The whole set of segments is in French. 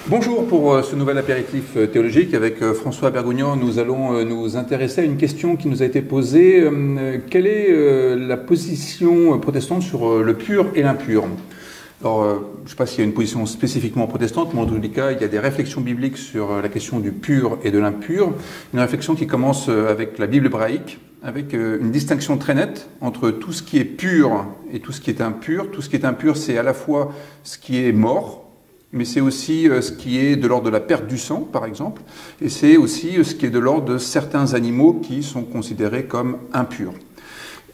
Bonjour, pour ce nouvel apéritif théologique avec François Bergougnan, nous allons nous intéresser à une question qui nous a été posée. Quelle est la position protestante sur le pur et l'impur? Alors, je ne sais pas s'il y a une position spécifiquement protestante, mais en tous les cas, il y a des réflexions bibliques sur la question du pur et de l'impur. Une réflexion qui commence avec la Bible hébraïque, avec une distinction très nette entre tout ce qui est pur et tout ce qui est impur. Tout ce qui est impur, c'est à la fois ce qui est mort, mais c'est aussi ce qui est de l'ordre de la perte du sang, par exemple, et c'est aussi ce qui est de l'ordre de certains animaux qui sont considérés comme impurs.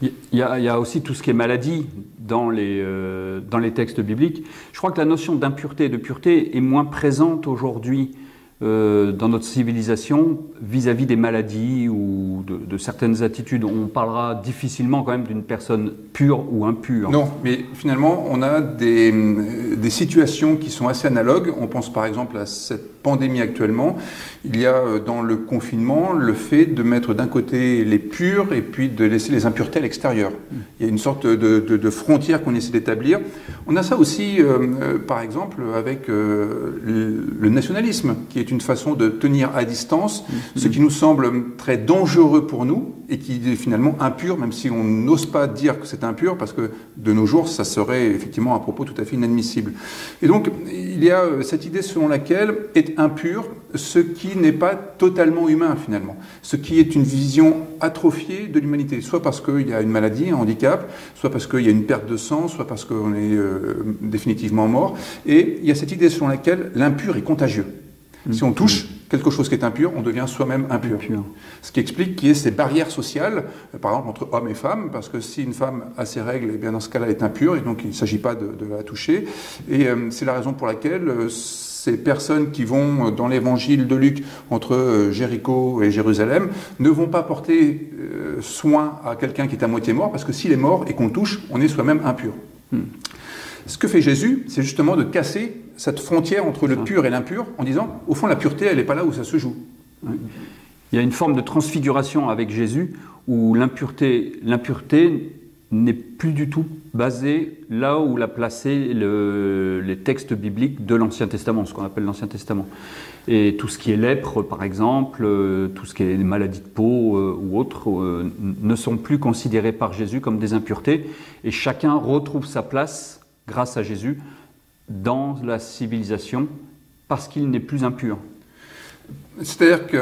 Il y a aussi tout ce qui est maladie dans les textes bibliques. Je crois que la notion d'impureté et de pureté est moins présente aujourd'hui dans notre civilisation vis-à-vis des maladies ou de certaines attitudes. On parlera difficilement quand même d'une personne pure ou impure. Non, mais finalement, on a des situations qui sont assez analogues. On pense par exemple à cette pandémie actuellement. Il y a dans le confinement le fait de mettre d'un côté les purs et puis de laisser les impuretés à l'extérieur. Il y a une sorte de frontière qu'on essaie d'établir. On a ça aussi, par exemple, avec le nationalisme, qui est une façon de tenir à distance ce qui nous semble très dangereux pour nous et qui est finalement impur, même si on n'ose pas dire que c'est impur, parce que de nos jours, ça serait effectivement un propos tout à fait inadmissible. Et donc, il y a cette idée selon laquelle est impur ce qui n'est pas totalement humain finalement, ce qui est une vision atrophiée de l'humanité, soit parce qu'il y a une maladie, un handicap, soit parce qu'il y a une perte de sang, soit parce qu'on est définitivement mort. Et il y a cette idée selon laquelle l'impur est contagieux. Si on touche quelque chose qui est impur, on devient soi-même impur. Ce qui explique qu'il y ait ces barrières sociales, par exemple entre hommes et femmes, parce que si une femme a ses règles, eh bien dans ce cas-là, elle est impure, et donc il ne s'agit pas de la toucher. Et c'est la raison pour laquelle ces personnes qui vont dans l'évangile de Luc entre Jéricho et Jérusalem ne vont pas porter soin à quelqu'un qui est à moitié mort, parce que s'il est mort et qu'on le touche, on est soi-même impur. Ce que fait Jésus, c'est justement de casser cette frontière entre le pur et l'impur en disant, au fond, la pureté, elle n'est pas là où ça se joue. Il y a une forme de transfiguration avec Jésus où l'impureté n'est plus du tout basée là où l'a placé les textes bibliques de l'Ancien Testament, ce qu'on appelle l'Ancien Testament. Et tout ce qui est lèpre, par exemple, tout ce qui est maladies de peau ou autres, ne sont plus considérés par Jésus comme des impuretés. Et chacun retrouve sa place, grâce à Jésus, dans la civilisation, parce qu'il n'est plus impur. C'est-à-dire que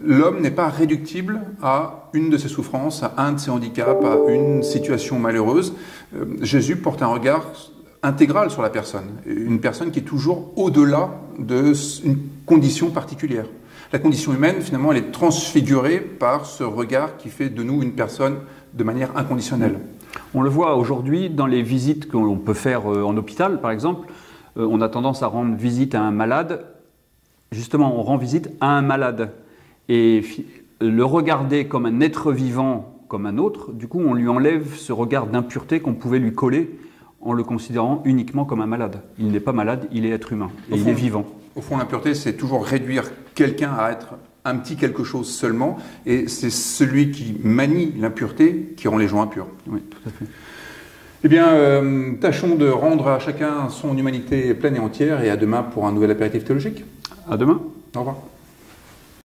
l'homme n'est pas réductible à une de ses souffrances, à un de ses handicaps, à une situation malheureuse. Jésus porte un regard intégral sur la personne, une personne qui est toujours au-delà d'une condition particulière. La condition humaine, finalement, elle est transfigurée par ce regard qui fait de nous une personne de manière inconditionnelle. On le voit aujourd'hui dans les visites qu'on peut faire en hôpital, par exemple. On a tendance à rendre visite à un malade. Justement, on rend visite à un malade. Et le regarder comme un être vivant, comme un autre, du coup, on lui enlève ce regard d'impureté qu'on pouvait lui coller en le considérant uniquement comme un malade. Il n'est pas malade, il est être humain, et il est vivant. Au fond, l'impureté, c'est toujours réduire quelqu'un à être un petit quelque chose seulement, et c'est celui qui manie l'impureté qui rend les gens impurs. Oui, tout à fait. Eh bien, tâchons de rendre à chacun son humanité pleine et entière, et à demain pour un nouvel apéritif théologique. À demain. Au revoir.